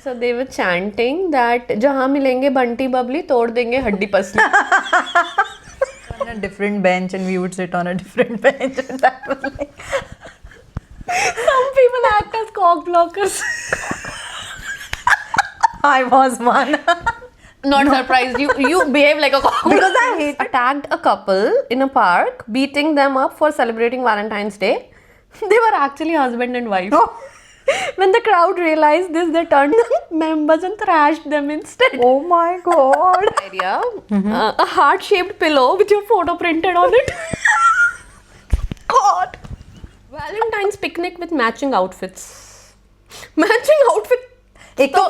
So they were chanting that जहाँ मिलेंगे बंटी बबली तोड़ देंगे हड्डी पसली. On a different bench and we would sit on a different bench and that was like Some people act as cock blockers. I was one. Not surprised. You behave like a cock Because I hate it. Attacked a couple in a park, beating them up for celebrating Valentine's Day. They were actually husband and wife. Oh. When the crowd realized this, they turned the members and thrashed them instead. Oh my god. Idea. A heart-shaped pillow with your photo printed on it. God. Valentine's picnic with matching outfits. Matching outfit. एक तो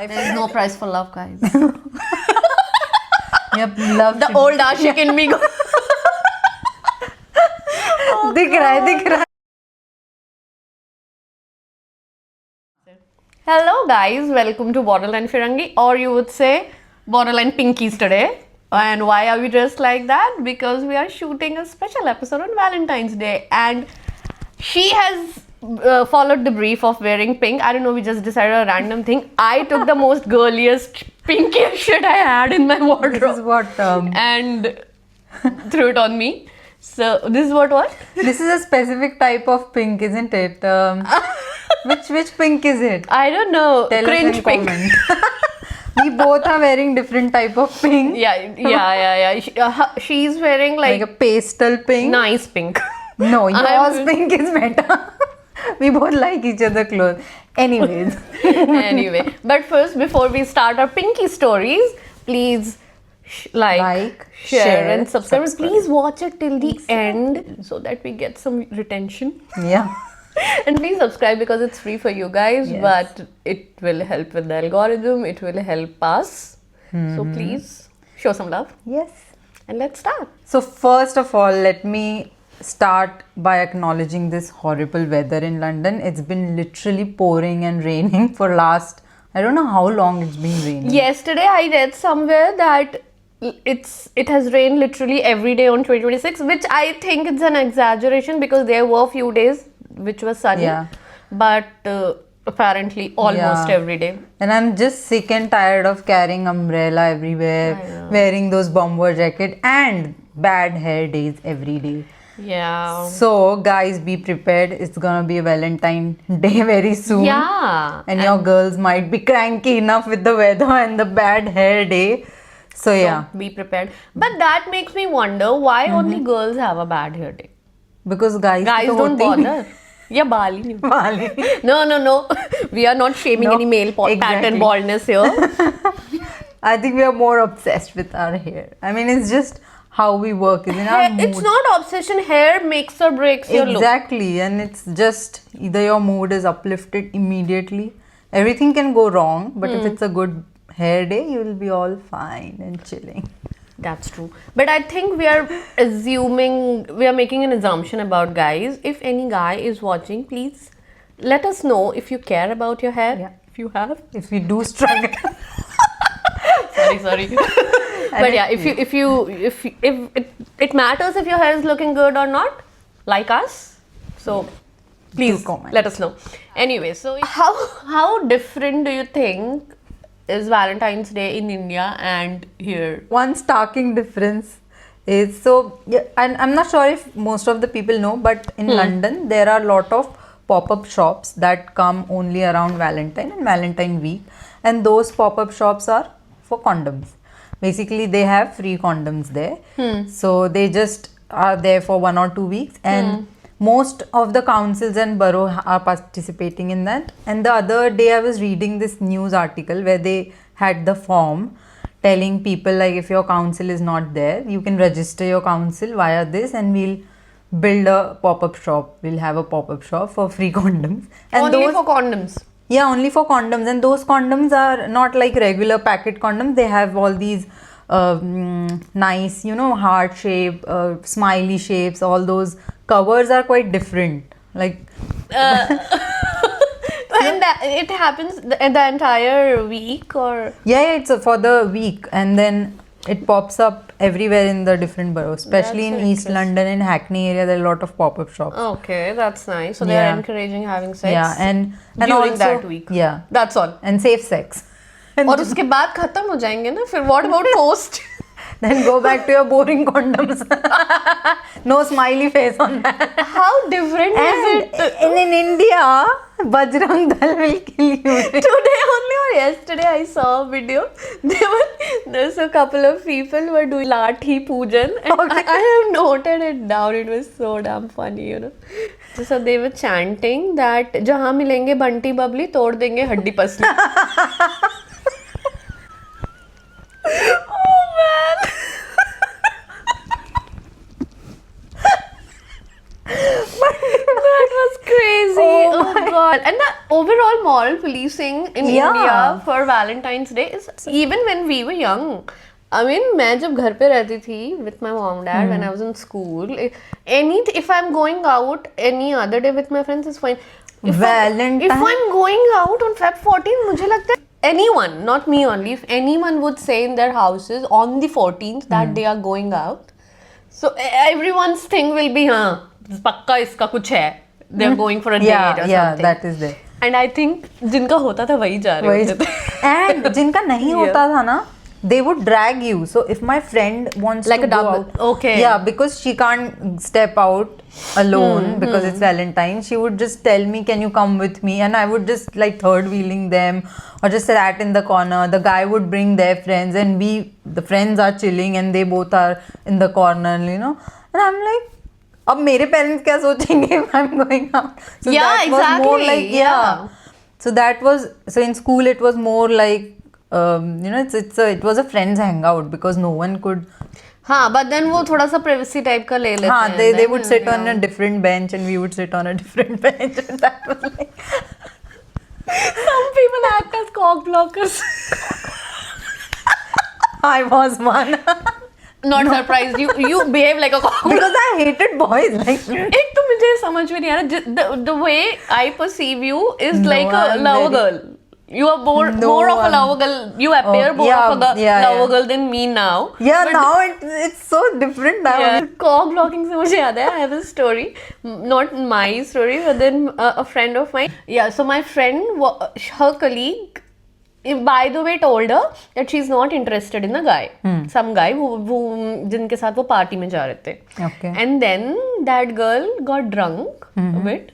There is no price for love, guys. Yep, love The old Ashik in me. दिख रहा है. Hello guys, welcome to Borderline Firangi, or you would say Borderline Pinkies today. And why are we dressed like that? Because we are shooting a special episode on Valentine's Day, and she has followed the brief of wearing pink. I don't know, we just decided a random thing. I took the most girliest, pinkiest shit I had in my wardrobe. This is what and threw it on me. So this is what? this is a specific type of pink, isn't it? Which pink is it? I don't know. Tell us Cringe in pink. comment. We both are wearing different type of pink. Yeah. She's wearing Like a pastel pink. nice pink. No, yours I'm- pink is better. We both like each other clothes. Anyways. Anyway, but first, before we start our pinky stories, please like, share, and subscribe. Please watch it till the end so that we get some retention. Yeah. And please subscribe because it's free for you guys, Yes. but it will help with the algorithm. It will help us. So please show some love Yes. and let's start. So first of all, let me start by acknowledging this horrible weather in London. It's been literally pouring and raining for last, I don't know how long it's been raining. Yesterday, I read somewhere that it has rained literally every day on 2026, which I think it's an exaggeration because there were few days which was sunny, Yeah. but apparently almost Yeah. every day. And I'm just sick and tired of carrying umbrella I everywhere, know. wearing those bomber jacket and bad hair days every day. Yeah. So guys, be prepared. It's gonna be a Valentine Day very soon. Yeah. And your girls might be cranky enough with the weather and the bad hair day. So yeah, Be prepared. But that makes me wonder why only girls have a bad hair day. because guys Guys तो don't होते ही bother. Yeah, Bali. नहीं. नहीं. No. We are not shaming No, any male pattern exactly. baldness here. I think we are more obsessed with our hair. I mean, it's just how we work. It's in our mood. It's not obsession. Hair makes or breaks your look. Exactly, and it's just either your mood is uplifted immediately. Everything can go wrong, but if it's a good hair day, you will be all fine and chilling. That's true. But I think we are making an assumption about guys. If any guy is watching, please let us know if you care about your hair. Yeah. If you have. If we do struggle, Sorry. But yeah, if it matters if your hair is looking good or not, like us. So please comment. let us know. Anyway, so how different do you think is Valentine's Day in India and here? one starking difference is and I'm not sure if most of the people know, but in London there are a lot of pop-up shops that come only around Valentine and Valentine week, and those pop-up shops are for condoms. Basically, they have free condoms there, so they just are there for 1 or 2 weeks, and most of the councils and borough are participating in that. And the other day I was reading this news article where they had the form telling people, like, if your council is not there, you can register your council via this and we'll build a pop-up shop. We'll have a pop-up shop for free condoms. And Only those, for condoms. yeah, only for condoms. And those condoms are not like regular packet condoms. They have all these nice, heart shape, smiley shapes. All those covers are quite different. Like, And it happens the entire week, or yeah, it's for the week. And then it pops up everywhere in the different boroughs, especially That's in East London and Hackney area. There are a lot of pop-up shops. Okay, that's nice. So they are Yeah. encouraging having sex. Yeah, and during also, that week. Yeah, That's all. and safe sex. And और उसके बाद खत्म हो जाएंगे ना फिर. What about post? then go back to your boring condoms. No smiley face on that. How different is it? And in India, Bajrang Dal will kill you. Today only or yesterday I saw a video. There's a couple of people who were doing Lathi Pujan, and I have noted it down. It was so damn funny, you know. So they were chanting that जहाँ मिलेंगे बंटी बबली तोड़ देंगे हड्डी पसली. Oh man. That was crazy. Oh god. And the overall moral policing in Yeah. India for Valentine's Day is even when we were young. I mean, मैं जब घर पे रहती थी with my mom and dad when I was in school, if I'm going out any other day with my friends is fine. If I'm going out on Feb 14, मुझे लगता है anyone, not me only, if anyone would say in their houses on the 14th that they are going out, so everyone's thing will be हाँ पक्का इसका कुछ है. They're going for a date or something. Yeah, that is there. And I think जिनका होता था वही जा रहे होते थे. And जिनका नहीं होता था ना, they would drag you. So if my friend wants Like to a go double. out, Okay. yeah, because she can't step out alone because it's Valentine, she would just tell me, can you come with me? And I would just like third wheeling them or just sat in the corner. The guy would bring their friends and the friends are chilling and they both are in the corner, you know. And I'm like, अब मेरे parents क्या सोचेंगे if I'm going out? So Yeah, that was more exactly. like, Yeah. So in school it was more like, you know, it was a friends hangout because no one could. हाँ, but then वो थोड़ा सा privacy type का ले लेते हाँ, हैं. they then, would sit on a different bench and we would sit on a different bench. And that was like, Some people act as cock blockers. I was one. Not surprised. You behave like a cock blocker. Because I hated boys. Like, एक तो मुझे समझ में नहीं आ रहा. The way I perceive you is No, like a I'm lover very- girl. You are more No, of a lover girl. You appear more yeah, of a yeah, lover yeah. girl than me now. yeah, But now it's so different now. yeah. Cock blocking से मुझे याद है. I have a story, not my story, but then a friend of mine. Yeah, so my friend, her colleague, by the way, told her that she's not interested in the guy. Some guy who जिनके साथ वो party में जा रहे थे. Okay. And then that girl got drunk a bit,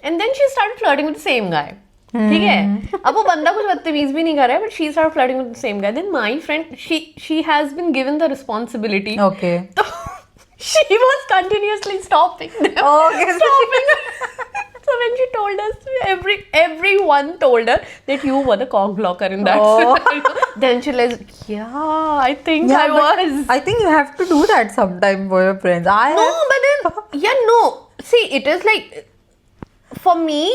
and then she started flirting with the same guy. ठीक है. अब वो बंदा कुछ बदतमीज भी नहीं कर रहा है, but she started flirting with the same guy. Then my friend, she has been given the responsibility. Okay. So she was continuously stopping them. Okay. Stopping. So when she told us, everyone told her that you were the cock blocker in that scenario. Then she realized, yeah, I think I but was. I think you have to do that sometime for your friends. No, but then, yeah, no. See, it is like, for me,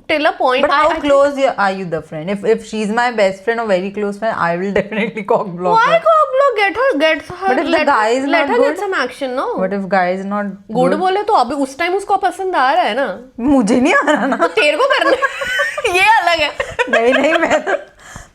till a point. But how close are you the friend? If she's my best friend or very close friend, I will definitely cock block Why her. cock block? Get her. But if the guy is let not her good? get some action, no? What if guy is not good बोले तो अभी उस time उसको पसंद आ रहा है ना. मुझे नहीं आ रहा ना. तो तेरे को करना है. ये अलग है. नहीं मैं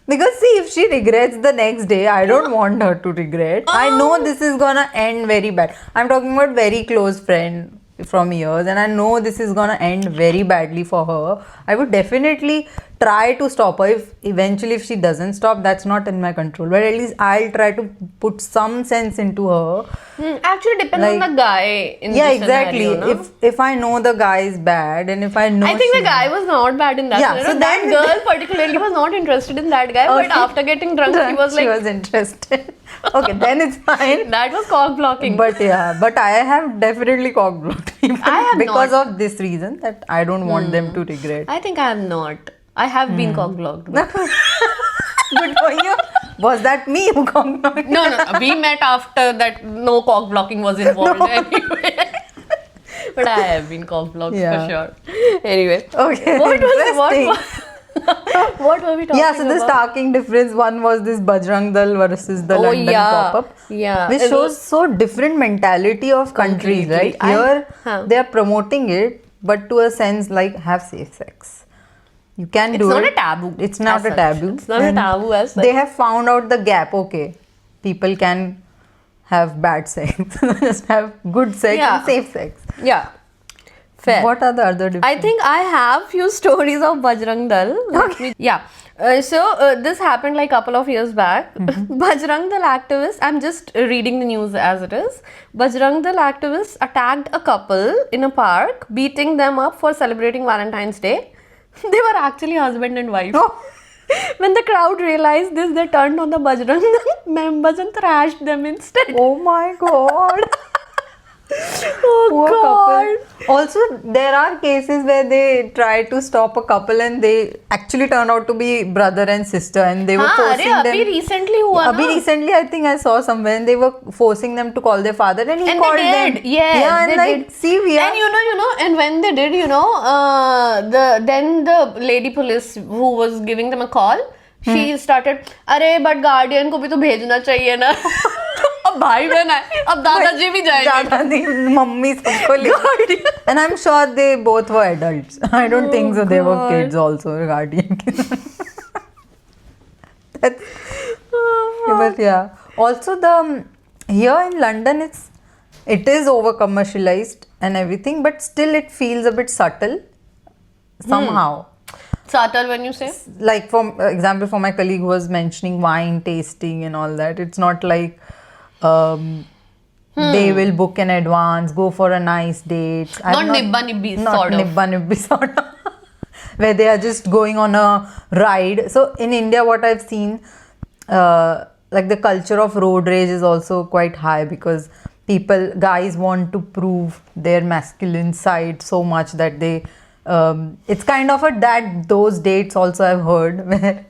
because see, if she regrets the next day, I don't want her to regret. I know this is gonna end very bad. I'm talking about very close friend from years, and I know this is gonna end very badly for her. I would definitely try to stop her. If she doesn't stop, that's not in my control. But at least I'll try to put some sense into her. Actually, depends on the guy. In Yeah, this exactly. Scenario, no? If I know the guy is bad, and if I know, I think the guy was not bad in that. Yeah, scenario. so that then- girl particularly was not interested in that guy. But after getting drunk, she was like, she was interested. Okay, then it's fine. that was cock blocking. But yeah, but I have definitly cock blocked people I have because not. of this reason that I don't want them to regret. I think I have not. I have been cock blocked. Good for you. Was that me who cock blocked? No, we met after that. No cock blocking was involved anyway. But I have been cock blocked Yeah. for sure. Anyway. Okay, What interesting. what were we talking Yeah, so the about? starking difference, one was this Bajrang Dal versus the London pop-up. Yeah. Which shows so different mentality of countries, right? Completely. Here, they are promoting it, but to a sense like have safe sex. You can It's do not it. a taboo It's not as a such. taboo. It's not a And taboo as such. they have found out the gap. Okay, people can have bad sex. Just have good sex Yeah. and safe sex. Yeah. Fair. What are the other different? I think I have few stories of Bajrang Dal. Yeah. This happened like couple of years back. Bajrang Dal activists, I'm just reading the news as it is. Bajrang Dal activists attacked a couple in a park, beating them up for celebrating Valentine's Day. They were actually husband and wife. Oh. When the crowd realized this, they turned on the Bajrang Dal members and thrashed them instead. Oh my god. Oh Poor God. couple. Also, there are cases where they try to stop a couple and they actually turn out to be brother and sister, and they were हाँ, अरे forcing अभी them. recently हुआ Abhi ना. recently, I think I saw somewhere, and they were forcing them to call their father, and he And called they did. them. Yes, yeah, and they like, did. see, we are. And and when they did, then the lady police who was giving them a call, she started, अरे but guardian को भी तो भेजना चाहिए ना. अब भाई बहन है, अब दादाजी भी जाएंगे. दादाजी, मम्मी सबको ले. And I'm sure they both were adults. I don't think so. They were God. kids also, guardian. That's, but yeah. Also, the here in London, it is over commercialized and everything, but still it feels a bit subtle somehow. Subtle when you say? Like for example, for my colleague who was mentioning wine tasting and all that, it's not like they will book in advance, go for a nice date. Not nibba nibbi Not sort of. nibba nibbi sort of. Where they are just going on a ride. So in India, what I've seen, like the culture of road rage is also quite high, because guys want to prove their masculine side so much that they, it's kind of those dates also I've heard where,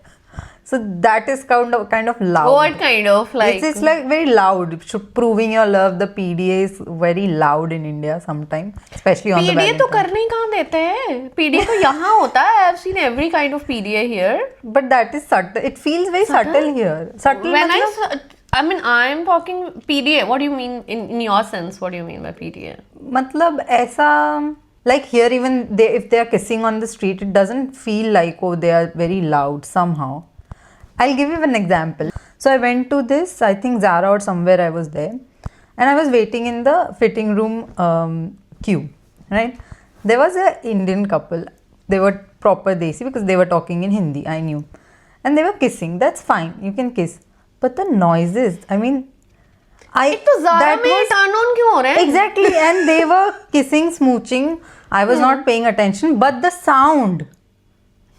so that is kind of loud. What kind of like? It's like very loud. Proving your love, the PDA is very loud in India sometimes, especially on the PDA तो Valentine's. करने ही कहाँ देते हैं? PDA तो यहाँ होता है. I've seen every kind of PDA here. But that is subtle. It feels very subtle here. Subtle. When matlab, I'm talking PDA. What do you mean in your sense? What do you mean by PDA? matlab ऐसा, like here even if they are kissing on the street, it doesn't feel like, oh, they are very loud somehow. I'll give you an example. So I went to this, I think Zara or somewhere I was there, and I was waiting in the fitting room queue, right? There was an Indian couple. They were proper Desi because they were talking in Hindi, I knew. And they were kissing. That's fine, you can kiss. But the noises, I mean, तो Zara में turn on क्यों हो रहे हैं? Exactly, and they were kissing, smooching. I was not paying attention, but the sound,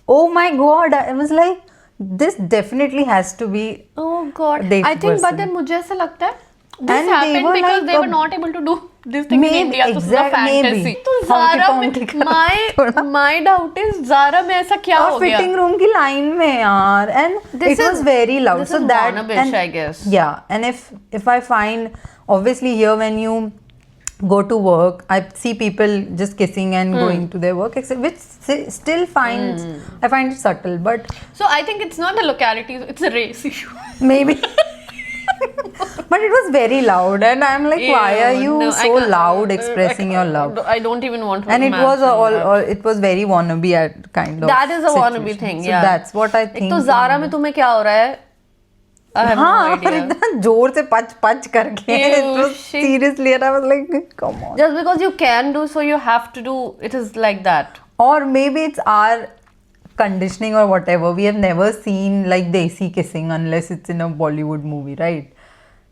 oh my god, I was like, this definitely has to be. Oh God. Date I think, person. but then मुझे ऐसा लगता है this And they happened were because like they were a- not able to do this thing in Maybe, India. So it's a exact- fantasy. maybe. तो Honky Zara ponky में का my doubt is Zara में ऐसा क्या हो और गया? fitting room की line में यार, and This it was is- very loud. this So is that Warnabish, and, I guess. Yeah, and if I find, obviously here when you go to work, I see people just kissing and going to their work, which still finds I find it subtle, but So I think it's not the locality, it's a race issue. maybe. But it was very loud, and I'm like, why are you No, I so can't- loud I expressing your love? I don't even want to And it was imagine that. it was very wannabe at kind of. That is a wannabe situation. thing, So yeah. that's what I एक think. तो Zara में तुम्हें क्या हो रहा है? I have no हाँ, और idea. इतना जोर से पच करके Ew, it was shit. seriously, and I was like, come on. Just because you can do so, you have to do. It is like that. Or maybe it's our conditioning or whatever. We have never seen like Desi kissing unless it's in a Bollywood movie, right?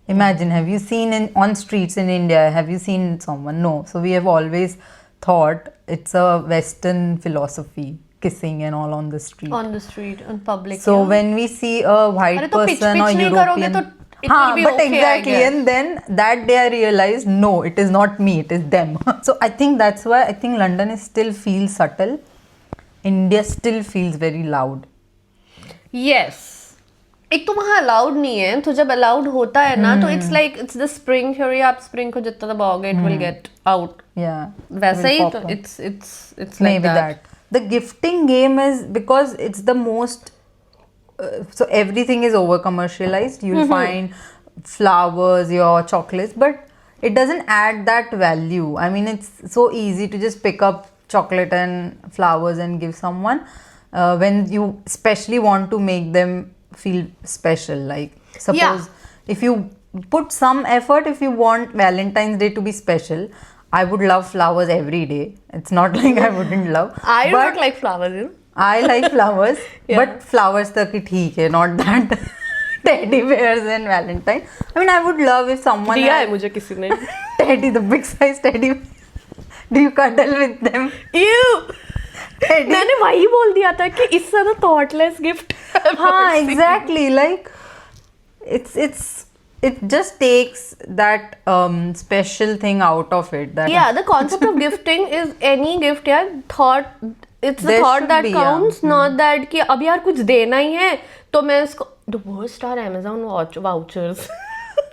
Imagine, have you seen on streets in India? Have you seen someone? No. So we have always thought it's a Western philosophy, kissing and all on the street. On the street, on public. So yeah. when we see a white अरे तो pitch person or नहीं करोगे European, तो it will be but okay, I exactly, guess. and then that day I realized, no, it is not me, it is them. So I think that's why I think London is still feels subtle. India still feels very loud. Yes. एक तो वहाँ allowed नहीं है, तो जब allowed होता है ना तो it's like it's the spring theory. आप स्प्रिंग को जितना दबाओगे it will get out. Yeah. वैसे ही will तो pop up. it's like Maybe that. The gifting game is because it's the most. So everything is over commercialized. You'll find flowers, your chocolates, but it doesn't add that value. I mean, it's so easy to just pick up chocolate and flowers and give someone when you especially want to make them feel special. Like suppose if you put some effort, if you want Valentine's Day to be special, I would love flowers every day. It's not like I wouldn't love. I but don't like flowers, you know. I like flowers, Yeah. but flowers tak hi theek hai, not that teddy bears and Valentine. I mean, I would love if someone दिया है had मुझे किसी ने. teddy, the big size teddy. Do you cuddle with them? Ew. Teddy? मैंने वही बोल दिया था कि इससे ज़्यादा thoughtless gift. हाँ, exactly. Like, it just takes that special thing out of it. That Yeah, the concept of gifting is any gift, yeah. Thought, it's the There thought should that be, counts, yeah. not that कि अब यार कुछ देना ही है तो मैं इसको. The worst are Amazon vouchers.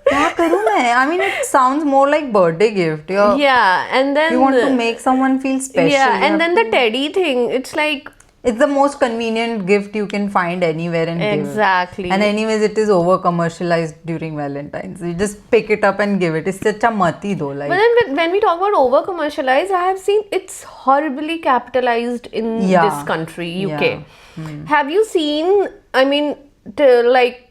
क्या करूँ मैं? I mean, it sounds more like birthday gift. Yeah, and then You want to make someone feel special. yeah, you and have then the teddy thing. It's like It's the most convenient gift you can find anywhere and give. exactly. And anyways, it is over commercialized during Valentine's. You just pick it up and give it. It's such a mati though. Like, But then when we talk about over commercialized, I have seen it's horribly capitalized in Yeah. this country, UK. Yeah. Have you seen? I mean, like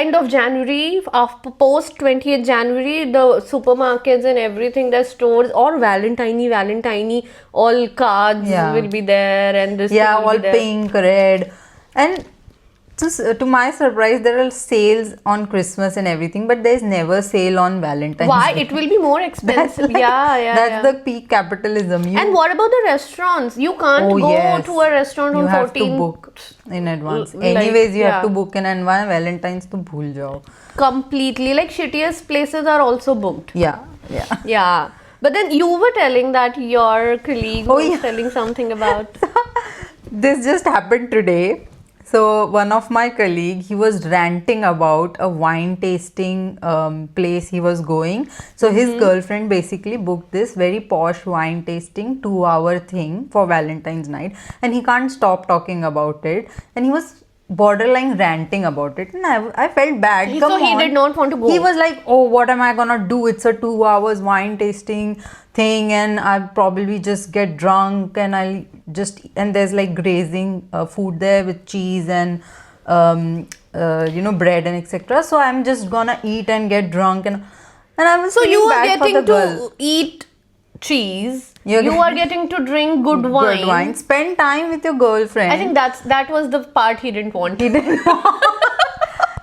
end of January, after post 20th January, the supermarkets and everything, the stores, all Valentine, all cards Yeah. will be there, and this yeah, thing will all be there. pink, red. And to my surprise, there are sales on Christmas and everything, but there's never sale on Valentine's Why? Day. It will be more That's expensive. like- yeah. That's the peak capitalism. And what about the restaurants? You can't Oh, go yes. to a restaurant You on have 14th. to book in advance. Like, Anyways, you have yeah. to book in advance. Valentine's to bhul jao. Completely. Like shittiest places are also booked. Yeah. Yeah. But then you were telling that your colleague Oh, was yeah. telling something about. This just happened today. So one of my colleague, he was ranting about a wine tasting place he was going. So his girlfriend basically booked this very posh wine tasting 2-hour thing for Valentine's night, and he can't stop talking about it. And he was borderline ranting about it, and I felt bad. So he did not want to go. He was like, "Oh, what am I gonna do? It's a 2 hours wine tasting thing, and I'll probably just get drunk, and I'll just and there's like grazing food there with cheese and bread and etc. So I'm just gonna eat and get drunk, and I was So you feeling are bad for getting the girl. to eat cheese. You're You getting- are getting to drink good wine. Good wine. Spend time with your girlfriend. I think that was the part he didn't want. he didn't.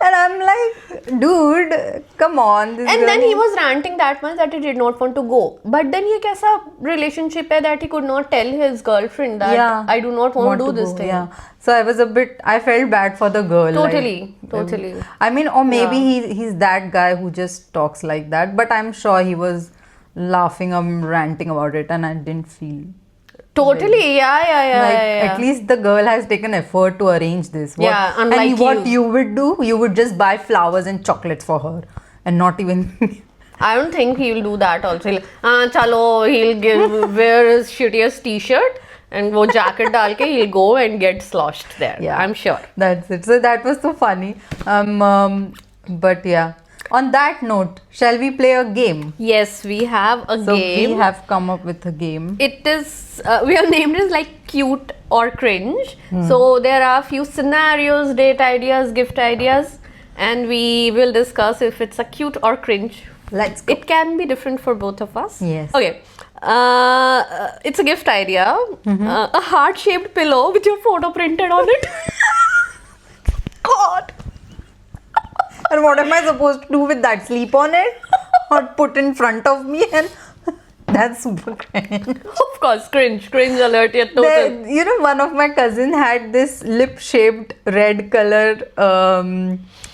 And I'm like, dude, come on. This And girl then he is- was ranting that much that he did not want to go. But then ये कैसा relationship है that he could not tell his girlfriend that I do not want to do this go, thing. Yeah. So I felt bad for the girl. Totally. I mean, or maybe he's that guy who just talks like that. But I'm sure he was laughing and ranting about it, and I didn't feel. Totally. Yeah. At least the girl has taken effort to arrange this. Yeah, unlike and what you. you would do, you would just buy flowers and chocolates for her, and not even. I don't think he'll do that also. Chalo, he'll wear his shittiest t-shirt and वो jacket डाल के he'll go and get sloshed there. Yeah. I'm sure. That's it. So that was so funny. But yeah. On that note, shall we play a game? Yes, we have a So game. we have come up with a game. It is we have named it like cute or cringe. So there are a few scenarios, date ideas, gift ideas, and we will discuss if it's a cute or cringe. Let's go. It can be different for both of us. Yes. Okay. It's a gift idea. A heart-shaped pillow with your photo printed on it. God. And what am I supposed to do with that? Sleep on it? Or put in front of me? And that's super cringe. Of course, cringe alert. Yeah, total. One of my cousin had this lip-shaped red color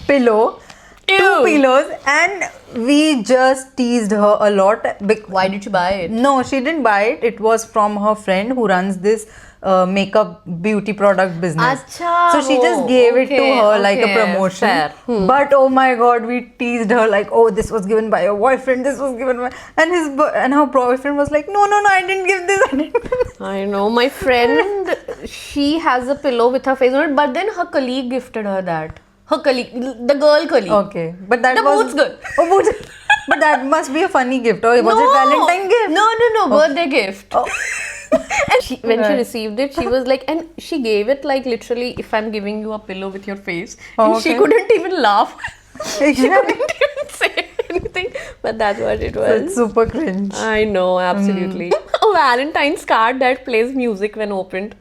pillow. Ew. 2 pillows, and we just teased her a lot. Why did you buy it? No, she didn't buy it. It was from her friend who runs this makeup beauty product business. Acha, so she just gave it to okay, her like a okay, promotion. fair. But oh my god, we teased her like, oh, this was given by your boyfriend. This was given by and her boyfriend was like, no, I didn't give this. I didn't give this. I know. My friend, she has a pillow with her face on it, but then her colleague gifted her that. Her colleague, the girl colleague. Okay, but that The was mood's good. Oh, mood. But that must be a funny gift, or was it Valentine gift? No, birthday gift. Oh. And when she Right. received it, she was like, and she gave it like literally, if I'm giving you a pillow with your face, and she okay. couldn't even laugh. She couldn't even say anything, but that's what it was. It's super cringe. I know, absolutely. A Valentine's card that plays music when opened.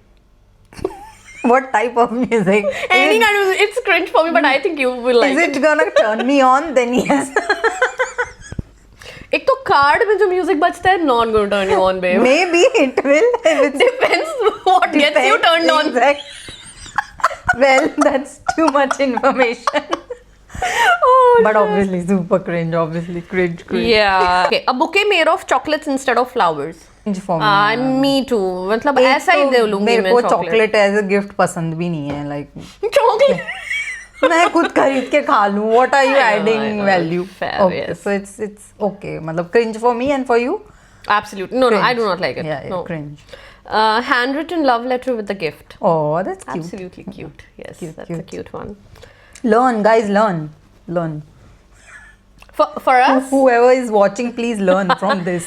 What type of music? Any kind of, it's cringe for me, but I think you will like Is it. it gonna turn me on? Then yes. एक तो card में जो music बजता है not going to turn you on, babe. Maybe it will. If it's Depends what gets you turned on. Exact. Well, that's too much information. Oh, But obviously super cringe. Obviously cringe. yeah. Okay, a bouquet made of chocolates instead of flowers. Cringe for me. Me too. मतलब एक ऐसा ही तो दे लूंगी मेरे मैं को chocolate. Chocolate as a gift पसंद भी नहीं है लाइक Chocolate. मैं खुद खरीद के खा लूं what are you I know, I adding know. Value Fair, okay yes. So it's okay मतलब cringe for me and for you Absolutely. No, I do not like it. yeah No. cringe Handwritten love letter with a gift. oh that's cute Absolutely cute. Yes, Cute, that's a cute. cute one. learn guys learn For us, whoever is watching please learn from this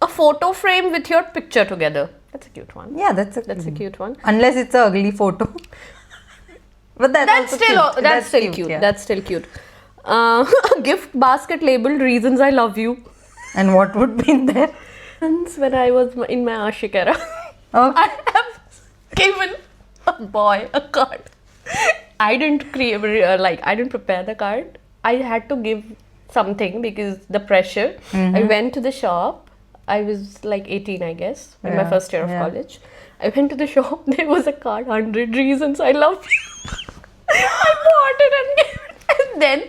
a photo frame with your picture together. That's a cute one. yeah that's That's a cute one. unless it's a ugly photo but That's also still cute. that's still cute. yeah. That's still cute. A gift basket labeled "Reasons I Love You." and what would be in there Once when I was in my Ashik era, okay I have given a boy a card. I didn't create I didn't prepare the card. I had to give something because the pressure. I went to the shop. I was like 18, I guess, in my Yeah, first year of yeah. college. I went to the shop. There was a card, 100 Reasons I Love You. I bought it and gave it. And then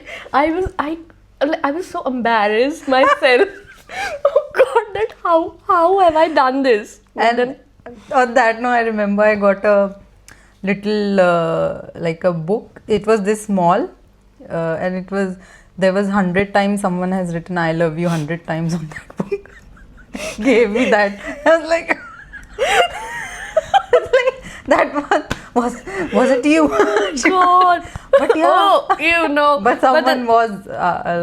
I was so embarrassed myself. Oh God, that how have I done this? And then on that note, I remember I got a little like a book. It was this small, and there was 100 times someone has written "I love you" 100 times on that book. Gave me that. I was like, that was it you? God. But yeah. Oh, you know. But someone then- was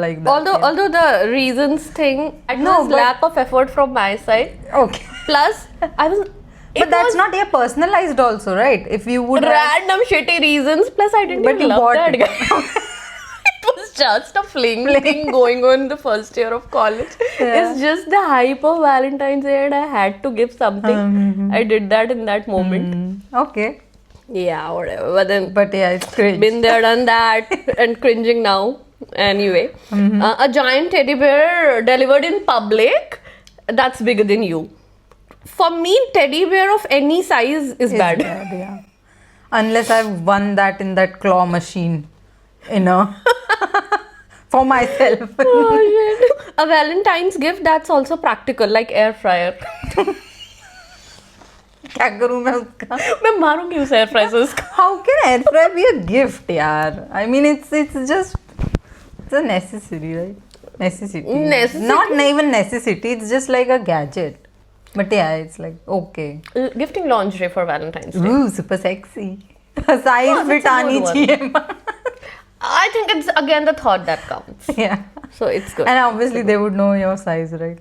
like that. although the reasons thing, it No, was but- lack of effort from my side. Okay. Plus, I was. But that's not yeah, personalized also, right? If you would have, random shitty reasons. Plus, I didn't but even you love bought that it. guy. It was just a fling thing going on in the first year of college. Yeah. It's just the hype of Valentine's Day, and I had to give something. I did that in that moment. Okay. Yeah, whatever. But then, But yeah, it's cringe. been there, done that, and cringing now. Anyway, a giant teddy bear delivered in public, that's bigger than you. For me, teddy bear of any size is It's bad. yeah. Unless I've won that in that claw machine, for myself. Oh, shit. A Valentine's gift that's also practical, like air fryer. क्या करूँ मैं उसका? मैं मारूंगी उस air fryer से उसका. How can air fry be a gift, यार? I mean, it's just it's a necessity, right? Necessity. Necessity? Not even necessity. It's just like a gadget. But yeah, it's like okay. Gifting lingerie for Valentine's Day. Ooh, super sexy. Size Oh, fit that's a आनी good one. चाहिए. I think it's again the thought that counts. Yeah. So it's good. And obviously they would know your size, right?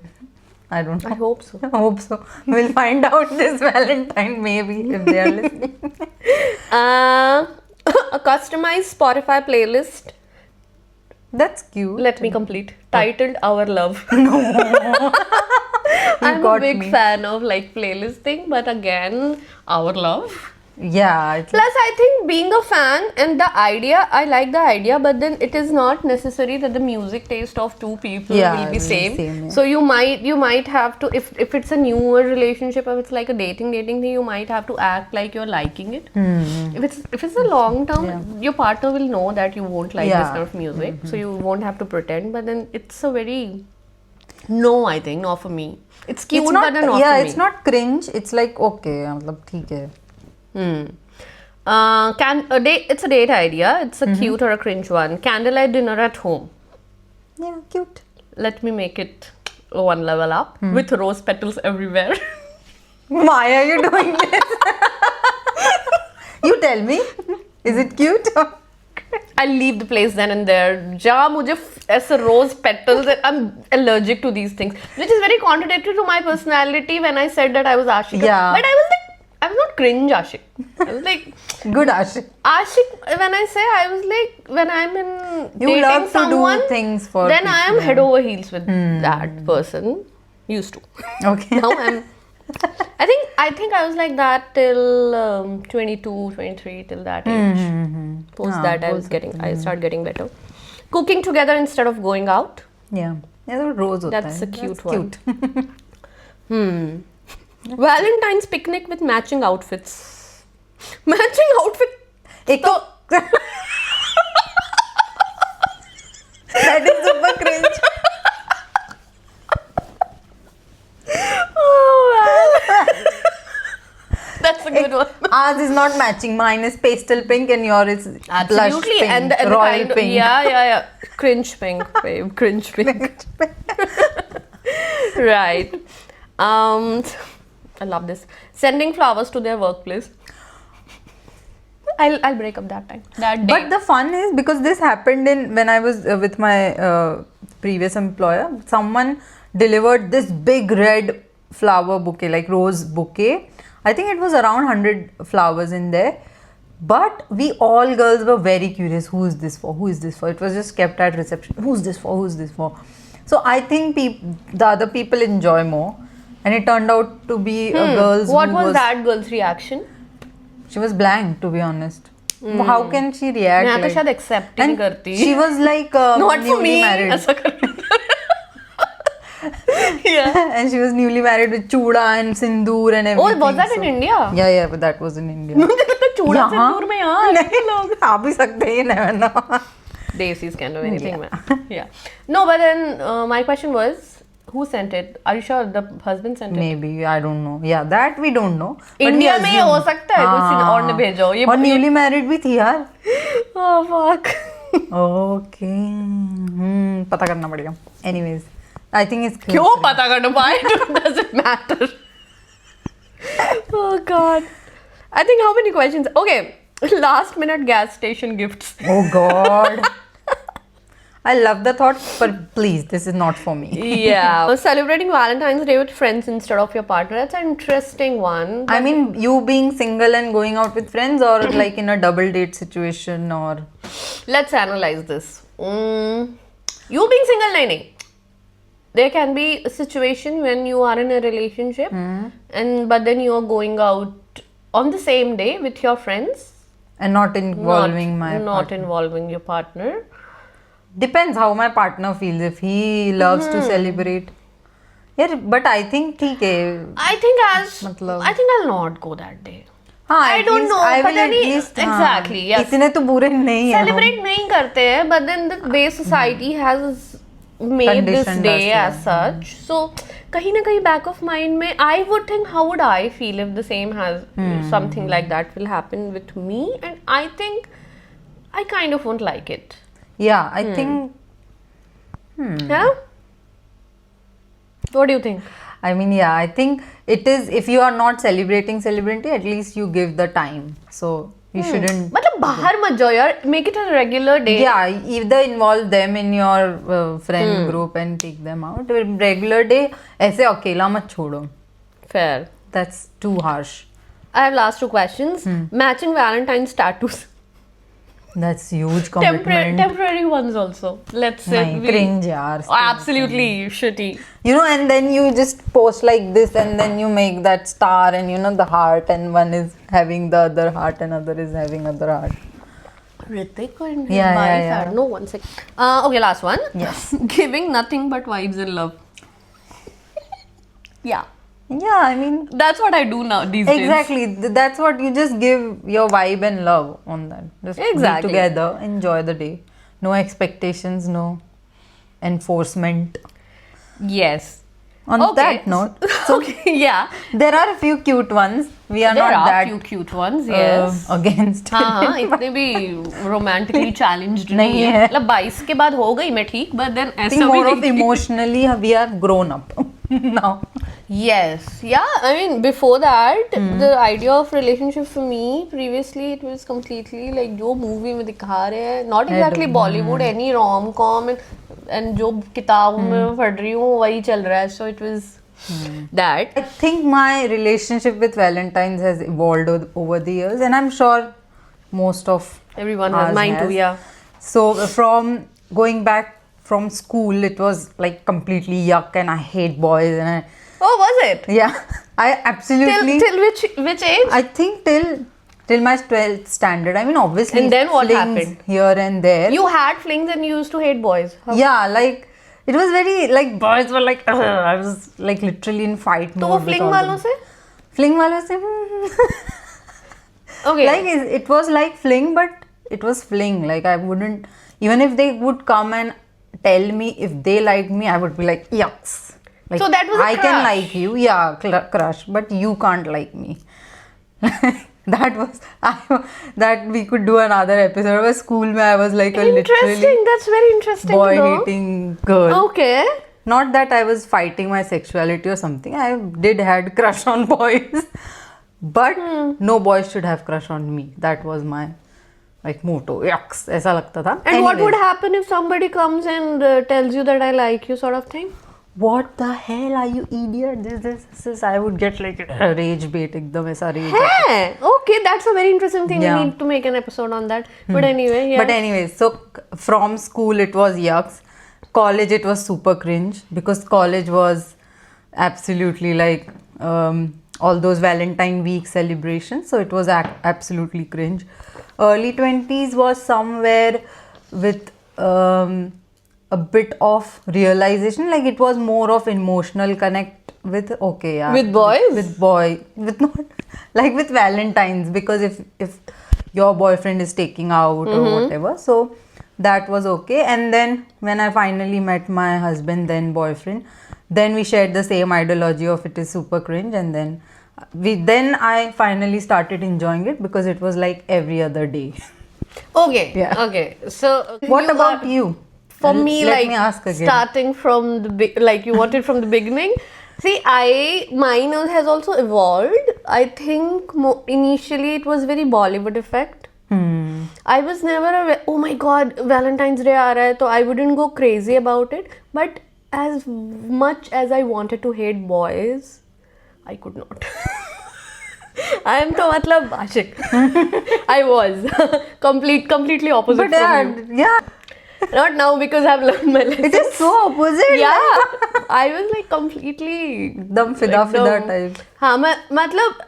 I don't I know. hope so. I hope so. We'll find out this Valentine maybe if they are listening. A customized Spotify playlist. That's cute. Let me complete. Titled Our Love. I'm a got big me. fan of like playlist thing, but again, Our Love. Yeah. It's Plus, I think being a fan and the idea, I like the idea, but then it is not necessary that the music taste of two people Yeah, will be will be same. same, yeah. So you might have to, if it's a newer relationship, if it's like a dating thing, you might have to act like you're liking it. If it's a long term, your partner will know that you won't like this Yeah. kind of music, so you won't have to pretend. But then it's a very no, I think not for me. It's cute, it's not, but then not yeah, for me. it's not cringe. It's like okay, मतलब ठीक है. It's a date idea. It's a cute or a cringe one. Candlelight dinner at home. Yeah, cute. Let me make it one level up with rose petals everywhere. Why are you doing this? You tell me. Is it cute? I'll leave the place then and there. Ja, mujhe ऐसे rose petals. I'm allergic to these things, which is very contradictory to my personality when I said that I was ashika. Yeah. But I was not not cringe Ashik. I was like, Good Ashik. Ashik, when I say, I was like, when I'm in You dating love to someone, do things for then I am people. head over heels with that person. Used to. Okay. Now I'm. I think I was like that till 22, 23, till that age. Post that, I started getting better. Cooking together instead of going out. Yeah. Yeah, तो रोज होता That's है. a cute That's one. cute. Valentine's picnic with matching outfits. Matching outfit. एक तो that is super cringe. Oh man. That's a good one. Ours is not matching. Mine is pastel pink and yours is blush Absolutely. pink, And the royal kind of, pink. yeah. Cringe pink, babe. Cringe pink. Right. I love this. Sending flowers to their workplace. I'll break up that time. That day. But the fun is because this happened when I was with my previous employer. Someone delivered this big red flower bouquet, like rose bouquet. I think it was around 100 flowers in there. But we all girls were very curious. Who is this for? Who is this for? It was just kept at reception. Who's this for? Who's this for? So I think the other people enjoy more. And it turned out to be a girl's What who was that girl's reaction? She was blank, to be honest. How can she react? मैं तो like- शायद accept ही नहीं And करती. she was like Not for newly me. married. ऐसा कर. Yeah. And she was newly married with chuda and sindoor and everything. Oh, was that in India? Yeah, but that was in India. मुझे लगता है चूड़ा यहाँ? सिंदूर में यार नहीं लोग आ भी सकते हैं, never know. Desis can do anything, man. Yeah. No, but then my question was, who sent it? Are you sure the husband sent it? Maybe, I don't know. Yeah, that we don't know. But we India में ये हो assume. सकता है कुछ और ने भेजो ये और newly married भी थी यार. oh fuck. Okay. पता करना पड़ेगा. Anyways, I think it's क्यों पता करना? Why does it matter? Oh god. I think how many questions? Okay, last minute gas station gifts. Oh God. I love the thought, but please, this is not for me. Yeah. So celebrating Valentine's Day with friends instead of your partner. That's an interesting one. I mean, you being single and going out with friends, or like in a double date situation, or Let's analyze this. You being single, nahi. There can be a situation when you are in a relationship, but then you are going out on the same day with your friends. and not involving my not partner. involving your partner. Depends how my partner feels. If he loves to celebrate, yeah. But I think ठीक है. I think मतलब- I think I'll not go that day. हाँ, I at don't least know, I but will at then least exactly, yes. इतने तो बुरे नहीं है. Celebrate नहीं करते हैं, but then the way society has made this Conditioned day us, as such. So कहीं ना कहीं back of mind में I would think how would I feel if the same has something like that will happen with me, and I think I kind of won't like it. Yeah, I think. Yeah. What do you think? I mean, yeah, I think it is. If you are not celebrating, at least you give the time. So you shouldn't. मतलब बाहर मत जाओ यार. Make it a regular day. Yeah, either involve them in your friend group and take them out. Regular day, ऐसे अकेला मत छोड़ो. Fair. That's too harsh. I have last two questions. Matching Valentine's tattoos. That's huge commitment. Temporary ones also. Let's say नहीं, cringe यार. absolutely shitty. You know, and then you just post like this, and then you make that star, and you know the heart, and one is having the other heart, and other is having other heart. Ritik and his Yeah, wife yeah. are- No, one sec. Okay, last one. Yes. Giving nothing but vibes and love. Yeah. Yeah, I mean, That's what I do now these days. exactly. That's what you just give your vibe and love on that. Just Exactly. be together, enjoy the day. No expectations, no enforcement. Yes. On Okay. that note, so Okay, yeah. there are a few cute ones. We are There not are that few cute ones, yes. against. हाँ इतने भी romantically challenged नहीं नहीं है है. मतलब 22 के बाद हो गई मैं ठीक but then I ऐसा think भी more of नहीं emotionally we are grown up now. Yes, yeah. I mean, before that, the idea of relationship for me previously it was completely like जो movie में दिखा रहे हैं, not exactly Bollywood, any rom-com and जो किताबों में पढ़ रही हूँ वही चल रहा है. So it was That. I think my relationship with Valentine's has evolved over the years, and I'm sure most of Everyone has. ours Mine too, yeah. So from going back from school, it was like completely yuck, and I hate boys, and Oh, was it? I absolutely Till which age? I think till my 12th standard. I mean, obviously, And then what flings happened? here and there. You had flings and you used to hate boys. How- Yeah, like it was very like boys were like I was like literally in fight तो वो mode. with fling all वालों them. से? Fling वालों से Okay. like it was like fling, but it was fling. Like I wouldn't, even if they would come and tell me if they liked me, I would be like yucks. Like, So that was a I can crush. like you, yeah, crush, but you can't like me. That was that we could do another episode of a school where I was like a Interesting. literally That's very interesting to boy know. hating girl. Okay. Not that I was fighting my sexuality or something. I did had crush on boys, but no boys should have crush on me. That was my like motto. Yucks, ऐसा लगता था. And what would Anyways, happen if somebody comes and tells you that I like you, sort of thing? what the hell are you idiot? This. I would get like a rage bait. एकदम ऐसा rage. Hey, okay, that's a very interesting thing. Yeah. We need to make an episode on that. But anyway, yeah. But anyways, so from school it was yucks. College it was super cringe because college was absolutely like all those Valentine week celebrations. So it was absolutely cringe. Early 20s was somewhere with a bit of realization. Like it was more of emotional connect with okay, yeah, With boys? with not like with Valentine's, because if your boyfriend is taking out or whatever, so that was okay. And then when I finally met my husband, then boyfriend, then we shared the same ideology of it is super cringe, and then I finally started enjoying it because it was like every other day. Okay. Yeah. Okay. So What you about are- you? For me, Let like me ask again. starting from the like you wanted from the beginning. See, mine has also evolved. I think initially it was very Bollywood effect. I was never oh my god, Valentine's Day aa raha hai, so I wouldn't go crazy about it. But as much as I wanted to hate boys, I could not. I am to matlab ashik. I was completely opposite But from you. yeah, Not now because I've learned my lesson. it is so opposite. Yeah, I was like completely एकदम फिदा type. हाँ मतलब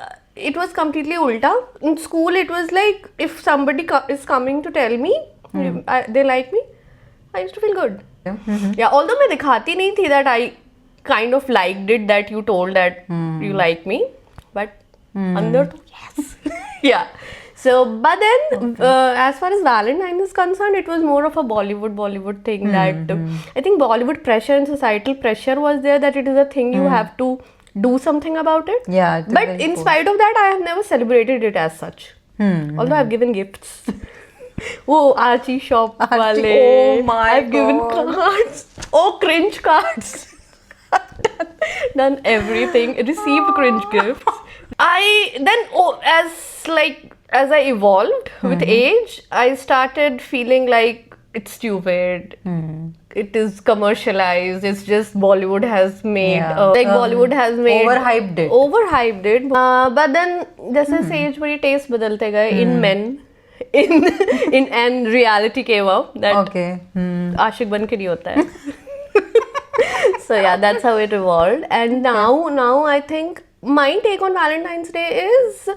it was completely ulta. In school it was like if somebody is coming to tell me they like me, I used to feel good. Yeah, although मैं दिखाती नहीं थी that I kind of liked it, that you told that you like me, but अंदर तो yes. Yeah. So, but then, as far as Valentine is concerned, it was more of a Bollywood thing that I think Bollywood pressure and societal pressure was there, that it is a thing you have to do something about it. Yeah, it is But very in cool. spite of that, I have never celebrated it as such. Although I've given gifts. Oh, Archie shop Archie, wale. oh my I've given God. cards. Oh, cringe cards. Done everything. Received cringe gifts. As I evolved with age, I started feeling like it's stupid. It is commercialized. It's just Bollywood has made Bollywood has made overhyped it. but then जैसे age बड़ी taste बदलते गए in men. And reality came up that Okay. आशिक बन के नहीं होता है. So yeah, that's how it evolved. And now I think my take on Valentine's Day is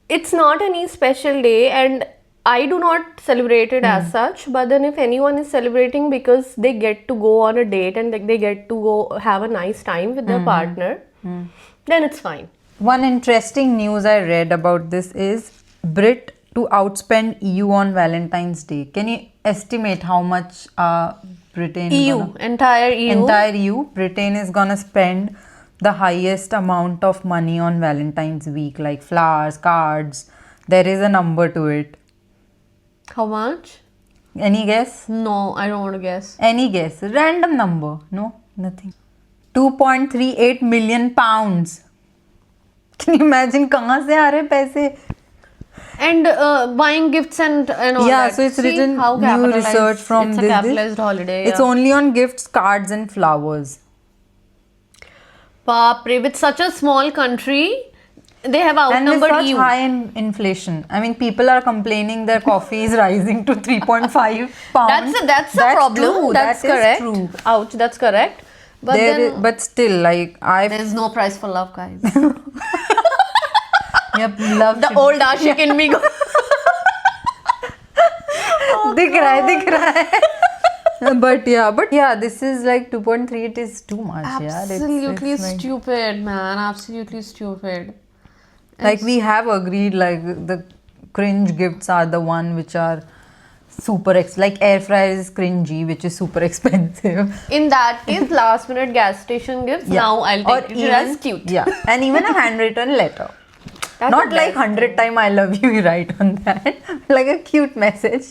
it's not any special day, and I do not celebrate it as such. But then if anyone is celebrating because they get to go on a date and they get to go have a nice time with their partner, then it's fine. One interesting news I read about this is Brit to outspend EU on Valentine's Day. Can you estimate how much Britain Entire EU. entire EU, Britain is gonna spend the highest amount of money on Valentine's week, like flowers, cards. There is a number to it. How much? Any guess? No, I don't want to guess. Any guess? Random number. No, nothing. 2.38 million pounds. Can you imagine कहाँ से आ रहे हैं पैसे? And buying gifts and all Yeah, that. so it's See written how new capitalized- research from it's this. a capitalized holiday. It's yeah. only on gifts, cards, and flowers. Baapre, with such a small country, they have And with outnumbered such you. high inflation, I mean, people are complaining their coffee is rising to 3.5 pounds. That's a problem. True. That's That is correct. true. Ouch, that's correct. But There then is, but still, like there's no price for love, guys. yep, love. The old Ashik in me. दिख रहा है. But yeah, this is like 2.3. It is too much. Absolutely it's like, stupid, man. Absolutely stupid. like we have agreed, like the cringe gifts are the one which are super like air fryer is cringy, which is super expensive. In that case, last minute gas station gifts. Yeah. Now I'll Or take it as cute. Yeah, and even a handwritten letter. That's Not the like best 100 time I love you write on that. Like a cute message.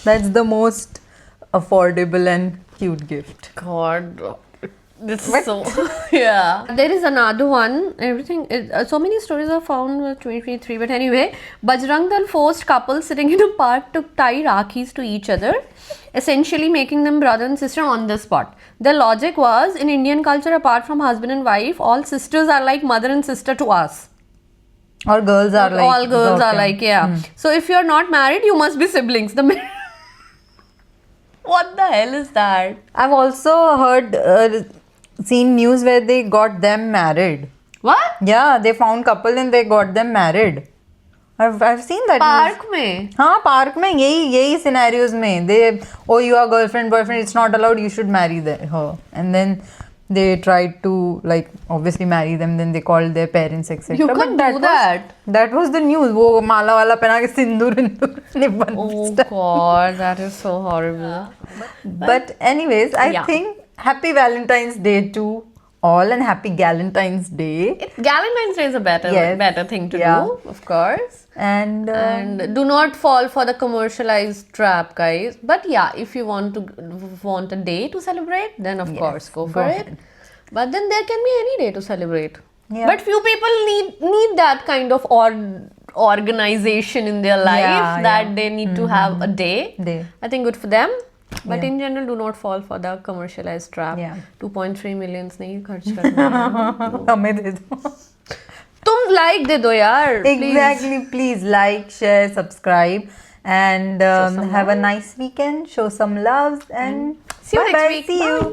That's the most affordable and cute gift. God, this is so yeah. There is another one. Everything. So many stories are found with 2023. But anyway, Bajrang Dal forced couples sitting in a park to tie Rakhis to each other, essentially making them brother and sister on the spot. The logic was, in Indian culture, apart from husband and wife, all sisters are like mother and sister to us. Or girls are like All girls are daughter. like, yeah. So if you're not married, you must be siblings. What the hell is that? I've also heard, seen news where they got them married. What? Yeah, they found couple and they got them married. I've seen that news. Park mein? हाँ park में यही scenarios में they you are girlfriend boyfriend, it's not allowed, you should marry her, and then they tried to like obviously marry them, then they called their parents etc. You But can do that. that was the news. वो माला वाला पहना के सिंदूर निबंध Oh stuff. god, that is so horrible. But anyways, I Yeah. think happy Valentine's Day to all and happy Galentine's Day. Valentine's Day is a better Yes. thing to Yeah. do, of course. And And do not fall for the commercialized trap, guys. But yeah, if you want a day to celebrate, then of course go for it. ahead. But then there can be any day to celebrate. Yeah. But few people need that kind of organization in their life Yeah, that yeah. they need to have a day. Day. I think good for them. But Yeah. in general, do not fall for the commercialized trap. Yeah. 2.3 millions नहीं खर्च करना है। हमें दे दो. तुम like दे दो यार. please. Exactly. Please like, share, subscribe, and some have a nice weekend. Show some loves and See you next bye-bye. week. See Bye. you.